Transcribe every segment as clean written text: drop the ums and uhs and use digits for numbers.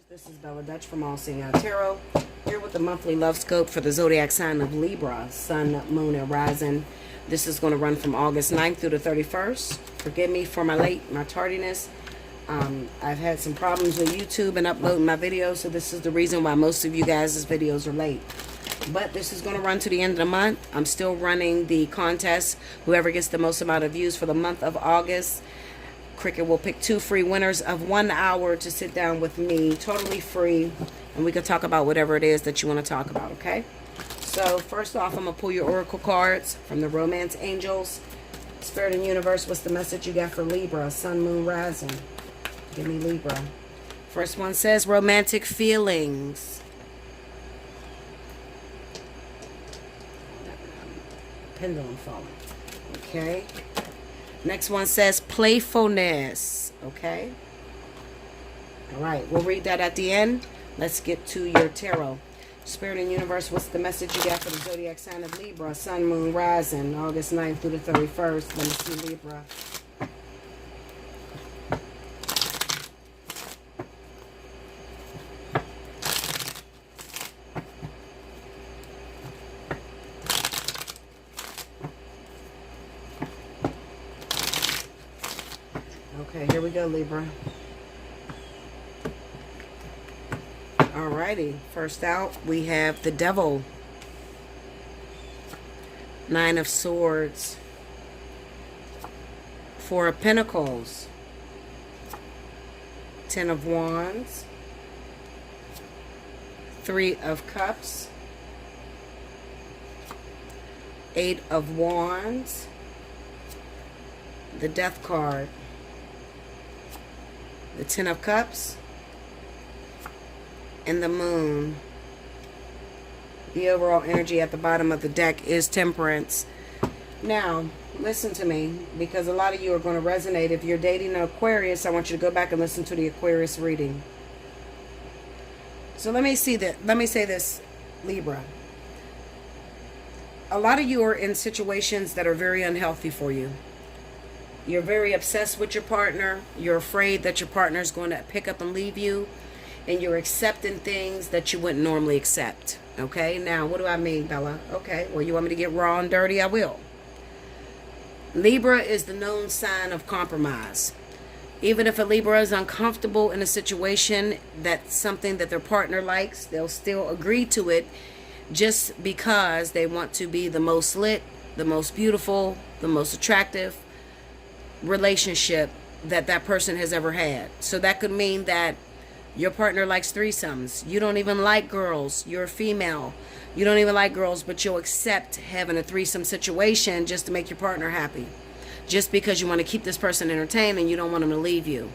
This is Bella Dutch from Allseeingeyetarot, here with the monthly love scope for the zodiac sign of Libra, Sun, Moon, and Rising. This is going to run from August 9th through the 31st. Forgive me for my tardiness. I've had some problems with YouTube and uploading my videos, so this is the reason why most of you guys' videos are late. But this is going to run to the end of the month. I'm still running the contest. Whoever gets the most amount of views for the month of August, Cricket will pick 2 free winners of 1 hour to sit down with me, totally free, and we can talk about whatever it is that you want to talk about, okay? So first off, I'm going to pull your oracle cards from the Romance Angels. Spirit and Universe, what's the message you got for Libra, Sun, Moon, Rising? Give me Libra. First one says romantic feelings. Pendulum falling. Okay. Next one says playfulness. Okay. All right. We'll read that at the end. Let's get to your tarot. Spirit and Universe, what's the message you got for the zodiac sign of Libra, Sun, Moon, Rising, August 9th through the 31st? Let me see Libra. Okay, here we go, Libra. Alrighty, first out, we have the Devil. 9 of Swords. 4 of Pentacles. 10 of Wands. 3 of Cups. 8 of Wands. The Death card. The 10 of Cups, and the Moon. The overall energy at the bottom of the deck is Temperance. Now, listen to me, because a lot of you are going to resonate. If you're dating an Aquarius, I want you to go back and listen to the Aquarius reading. So let me say this, Libra. A lot of you are in situations that are very unhealthy for you. You're very obsessed with your partner. You're afraid that your partner is going to pick up and leave you. And you're accepting things that you wouldn't normally accept. Okay? Now, what do I mean, Bella? Okay, well, you want me to get raw and dirty? I will. Libra is the known sign of compromise. Even if a Libra is uncomfortable in a situation that's something that their partner likes, they'll still agree to it just because they want to be the most lit, the most beautiful, the most attractive relationship that person has ever had. So that could mean that your partner likes threesomes. You don't even like girls. You're a female. You don't even like girls, but you'll accept having a threesome situation just to make your partner happy. Just because you want to keep this person entertained and you don't want them to leave you.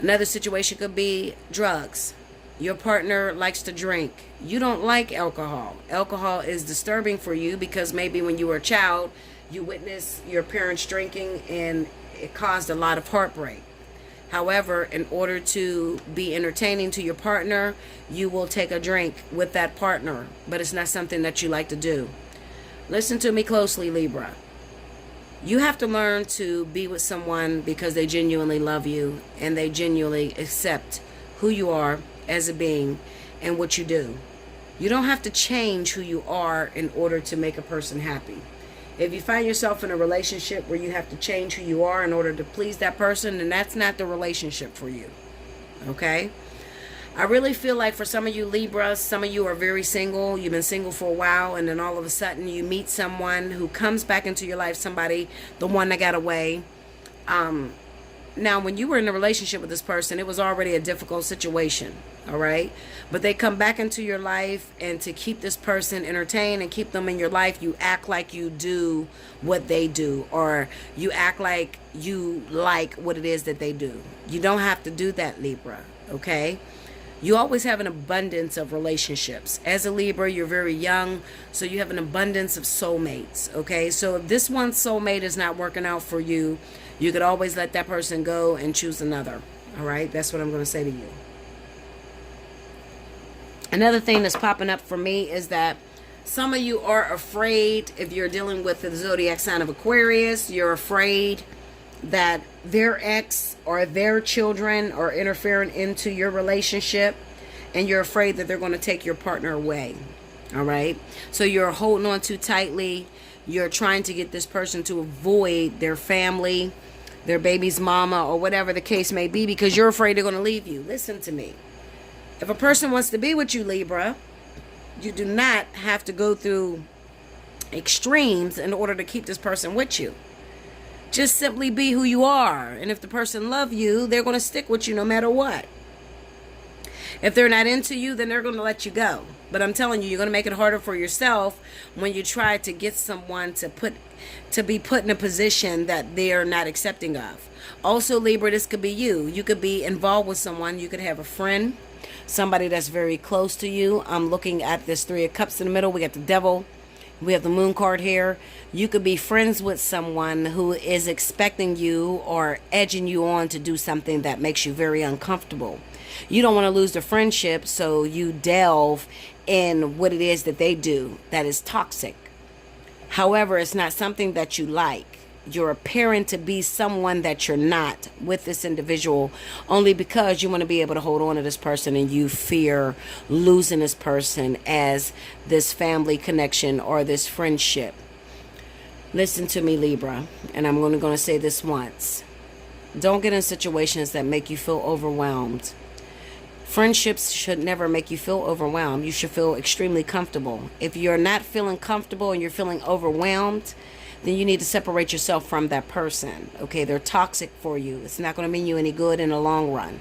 Another situation could be drugs. Your partner likes to drink. You don't like alcohol. Alcohol is disturbing for you because maybe when you were a child, you witnessed your parents drinking and it caused a lot of heartbreak. However, in order to be entertaining to your partner, you will take a drink with that partner, but it's not something that you like to do. Listen to me closely, Libra. You have to learn to be with someone because they genuinely love you and they genuinely accept who you are as a being and what you do. You don't have to change who you are in order to make a person happy. If you find yourself in a relationship where you have to change who you are in order to please that person, then that's not the relationship for you. Okay? I really feel like for some of you Libras, some of you are very single. You've been single for a while, and then all of a sudden you meet someone who comes back into your life, somebody, the one that got away. Now, when you were in a relationship with this person, it was already a difficult situation, all right? But they come back into your life, and to keep this person entertained and keep them in your life, you act like you do what they do, or you act like you like what it is that they do. You don't have to do that, Libra, okay? You always have an abundance of relationships. As a Libra, you're very young, so you have an abundance of soulmates, okay? So if this one soulmate is not working out for you, you could always let that person go and choose another, all right? That's what I'm going to say to you. Another thing that's popping up for me is that some of you are afraid, if you're dealing with the zodiac sign of Aquarius, you're afraid that their ex or their children are interfering into your relationship, and you're afraid that they're going to take your partner away. All right. So you're holding on too tightly. You're trying to get this person to avoid their family, their baby's mama, or whatever the case may be, because you're afraid they're going to leave you. Listen to me. If a person wants to be with you, Libra, you do not have to go through extremes in order to keep this person with you. Just simply be who you are. And if the person loves you, they're going to stick with you no matter what. If they're not into you, then they're going to let you go. But I'm telling you, you're going to make it harder for yourself when you try to get someone to be put in a position that they are not accepting of. Also, Libra, this could be you. You could be involved with someone. You could have a friend, somebody that's very close to you. I'm looking at this Three of Cups in the middle. We got the Devil. We have the Moon card here. You could be friends with someone who is expecting you or edging you on to do something that makes you very uncomfortable. You don't want to lose the friendship, so you delve in what it is that they do that is toxic. However, it's not something that you like. You're appearing to be someone that you're not with this individual only because you want to be able to hold on to this person, and you fear losing this person as this family connection or this friendship. Listen to me, Libra, and I'm going to say this once. Don't get in situations that make you feel overwhelmed. Friendships should never make you feel overwhelmed. You should feel extremely comfortable. If you're not feeling comfortable and you're feeling overwhelmed, then you need to separate yourself from that person. Okay, they're toxic for you. It's not going to mean you any good in the long run.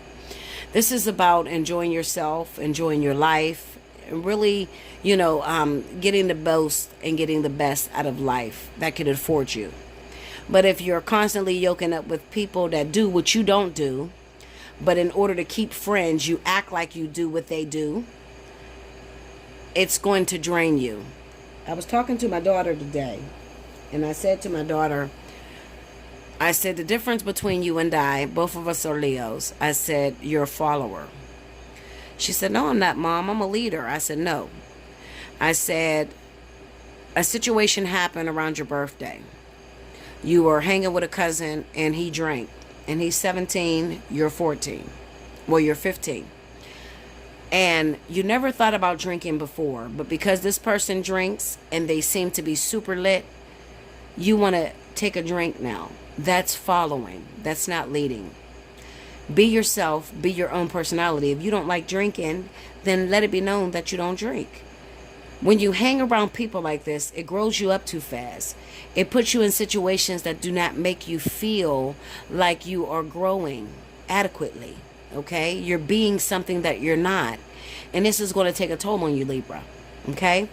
This is about enjoying yourself, enjoying your life, and really, getting the most and getting the best out of life that could afford you. But if you're constantly yoking up with people that do what you don't do, but in order to keep friends, you act like you do what they do, it's going to drain you. I was talking to my daughter today, and I said to my daughter, the difference between you and I, both of us are Leos. I said, you're a follower. She said, no, I'm not, Mom. I'm a leader. I said, no. I said, a situation happened around your birthday. You were hanging with a cousin, and he drank. And he's 17, you're 14. Well, you're 15. And you never thought about drinking before, but because this person drinks and they seem to be super lit, you want to take a drink now. That's following. That's not leading. Be yourself. Be your own personality. If you don't like drinking, then let it be known that you don't drink. When you hang around people like this, it grows you up too fast. It puts you in situations that do not make you feel like you are growing adequately. Okay? You're being something that you're not. And this is going to take a toll on you, Libra. Okay?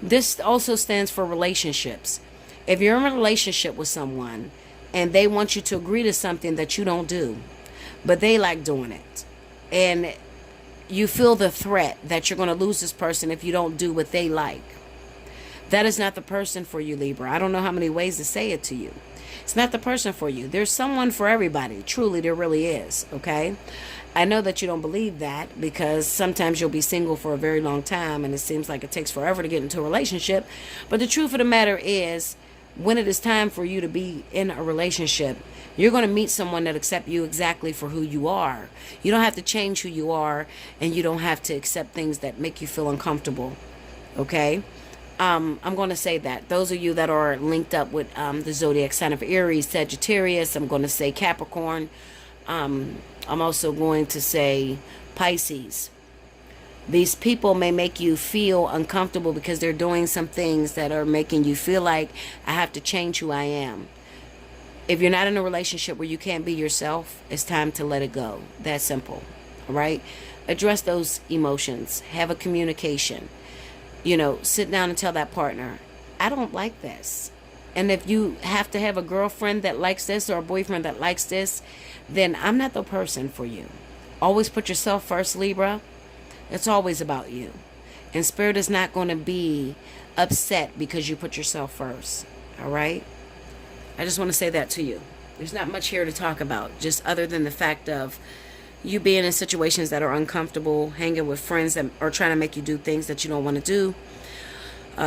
This also stands for relationships. If you're in a relationship with someone and they want you to agree to something that you don't do, but they like doing it, and you feel the threat that you're going to lose this person if you don't do what they like, that is not the person for you, Libra. I don't know how many ways to say it to you. It's not the person for you. There's someone for everybody. Truly, there really is. Okay? I know that you don't believe that because sometimes you'll be single for a very long time and it seems like it takes forever to get into a relationship. But the truth of the matter is, when it is time for you to be in a relationship, you're going to meet someone that accepts you exactly for who you are. You don't have to change who you are, and you don't have to accept things that make you feel uncomfortable. Okay? I'm going to say that. Those of you that are linked up with the zodiac sign of Aries, Sagittarius, I'm going to say Capricorn. I'm also going to say Pisces. These people may make you feel uncomfortable because they're doing some things that are making you feel like I have to change who I am. If you're not in a relationship where you can't be yourself, it's time to let it go. That simple. All right? Address those emotions. Have a communication. Sit down and tell that partner, I don't like this. And if you have to have a girlfriend that likes this or a boyfriend that likes this, then I'm not the person for you. Always put yourself first, Libra. It's always about you. And Spirit is not going to be upset because you put yourself first. All right? I just want to say that to you. There's not much here to talk about, just other than the fact of you being in situations that are uncomfortable, hanging with friends that are trying to make you do things that you don't want to do,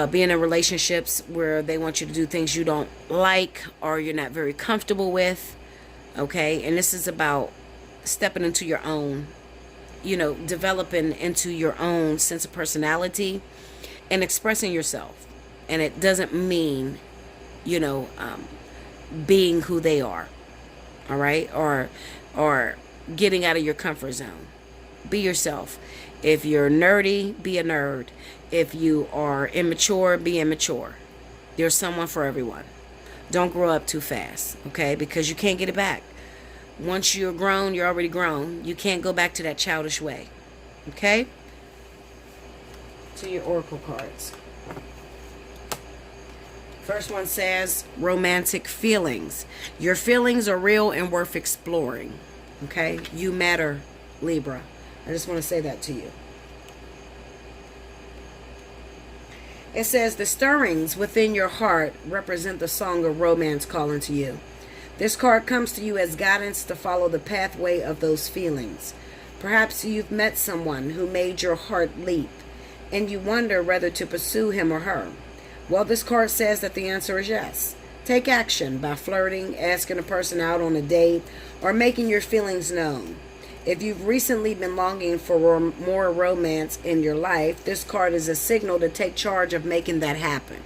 being in relationships where they want you to do things you don't like or you're not very comfortable with. Okay? And this is about stepping into your own, developing into your own sense of personality and expressing yourself. And it doesn't mean, you know, um, being who they are. All right? Or getting out of your comfort zone. Be yourself. If you're nerdy, be a nerd. If you are immature, be immature. There's someone for everyone. Don't grow up too fast, okay? Because you can't get it back. Once you're grown, you're already grown. You can't go back to that childish way, okay? To your oracle cards. First one says romantic feelings. Your feelings are real and worth exploring, okay? You matter, Libra. I just want to say that to you. It says the stirrings within your heart represent the song of romance calling to you. This card comes to you as guidance to follow the pathway of those feelings. Perhaps you've met someone who made your heart leap, and you wonder whether to pursue him or her. Well, this card says that the answer is yes. Take action by flirting, asking a person out on a date, or making your feelings known. If you've recently been longing for more romance in your life, this card is a signal to take charge of making that happen.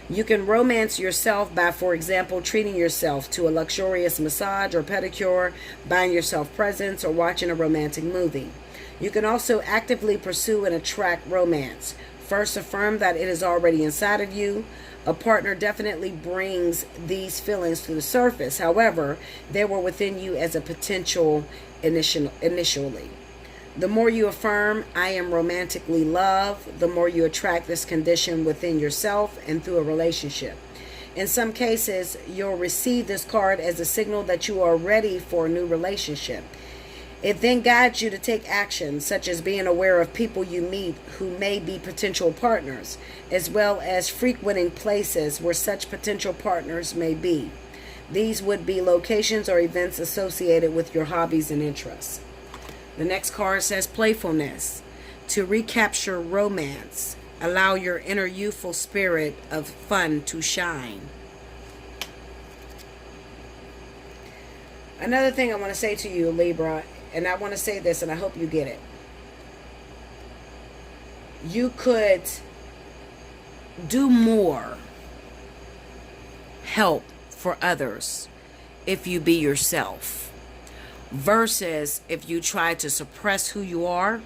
You can romance yourself by, for example, treating yourself to a luxurious massage or pedicure, buying yourself presents, or watching a romantic movie. You can also actively pursue and attract romance. First, affirm that it is already inside of you. A partner definitely brings these feelings to the surface. However, they were within you as a potential initially. The more you affirm, I am romantically loved, the more you attract this condition within yourself and through a relationship. In some cases, you'll receive this card as a signal that you are ready for a new relationship. It then guides you to take action, such as being aware of people you meet who may be potential partners, as well as frequenting places where such potential partners may be. These would be locations or events associated with your hobbies and interests. The next card says playfulness. To recapture romance, allow your inner youthful spirit of fun to shine. Another thing I want to say to you, Libra, and I want to say this and I hope you get it. You could do more help for others if you be yourself, versus if you try to suppress who you are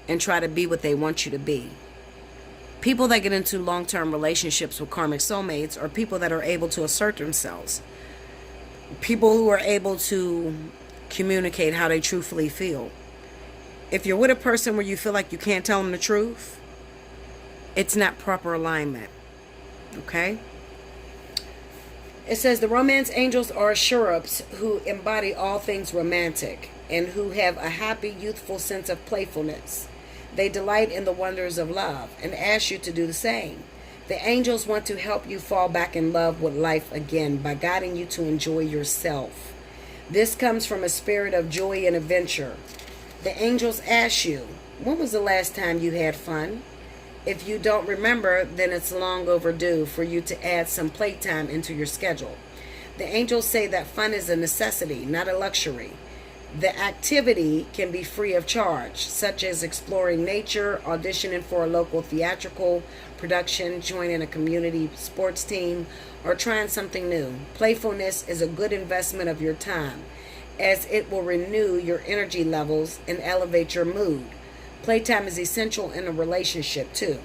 and try to be what they want you to be. People that get into long-term relationships with karmic soulmates are people that are able to assert themselves. People who are able to communicate how they truthfully feel. If you're with a person where you feel like you can't tell them the truth, it's not proper alignment. Okay? It says the romance angels are cherubs who embody all things romantic and who have a happy, youthful sense of playfulness. They delight in the wonders of love and ask you to do the same. The angels want to help you fall back in love with life again by guiding you to enjoy yourself. This comes from a spirit of joy and adventure. The angels ask you, when was the last time you had fun? If you don't remember, then it's long overdue for you to add some playtime into your schedule. The angels say that fun is a necessity, not a luxury. The activity can be free of charge, such as exploring nature, auditioning for a local theatrical production, joining a community sports team, or trying something new. Playfulness is a good investment of your time, as it will renew your energy levels and elevate your mood. Playtime is essential in a relationship too,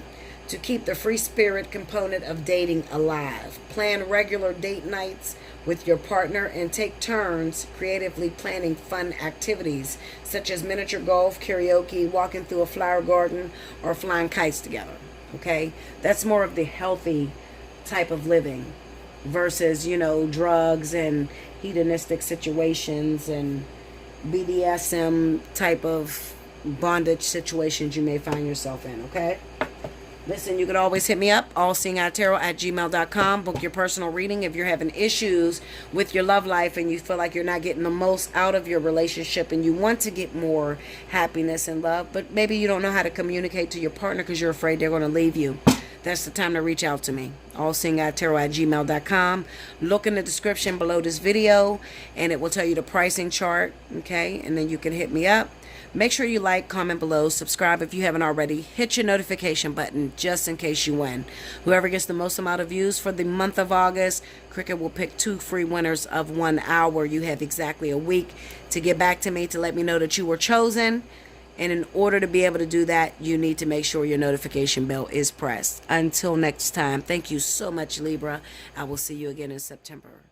to keep the free spirit component of dating alive. Plan regular date nights with your partner and take turns creatively planning fun activities such as miniature golf, karaoke, walking through a flower garden, or flying kites together. Okay? That's more of the healthy type of living versus, drugs and hedonistic situations and BDSM type of bondage situations you may find yourself in. Okay? Listen, you can always hit me up, allseeingeyetarot@gmail.com. Book your personal reading if you're having issues with your love life and you feel like you're not getting the most out of your relationship and you want to get more happiness and love, but maybe you don't know how to communicate to your partner because you're afraid they're going to leave you. that's the time to reach out to me. Allseeingeyetarot@gmail.com. Look in the description below this video, and it will tell you the pricing chart, okay? And then you can hit me up. Make sure you like, comment below, subscribe if you haven't already. Hit your notification button just in case you win. Whoever gets the most amount of views for the month of August, Cricket will pick 2 free winners of 1 hour. You have exactly a week to get back to me to let me know that you were chosen. And in order to be able to do that, you need to make sure your notification bell is pressed. Until next time, thank you so much, Libra. I will see you again in September.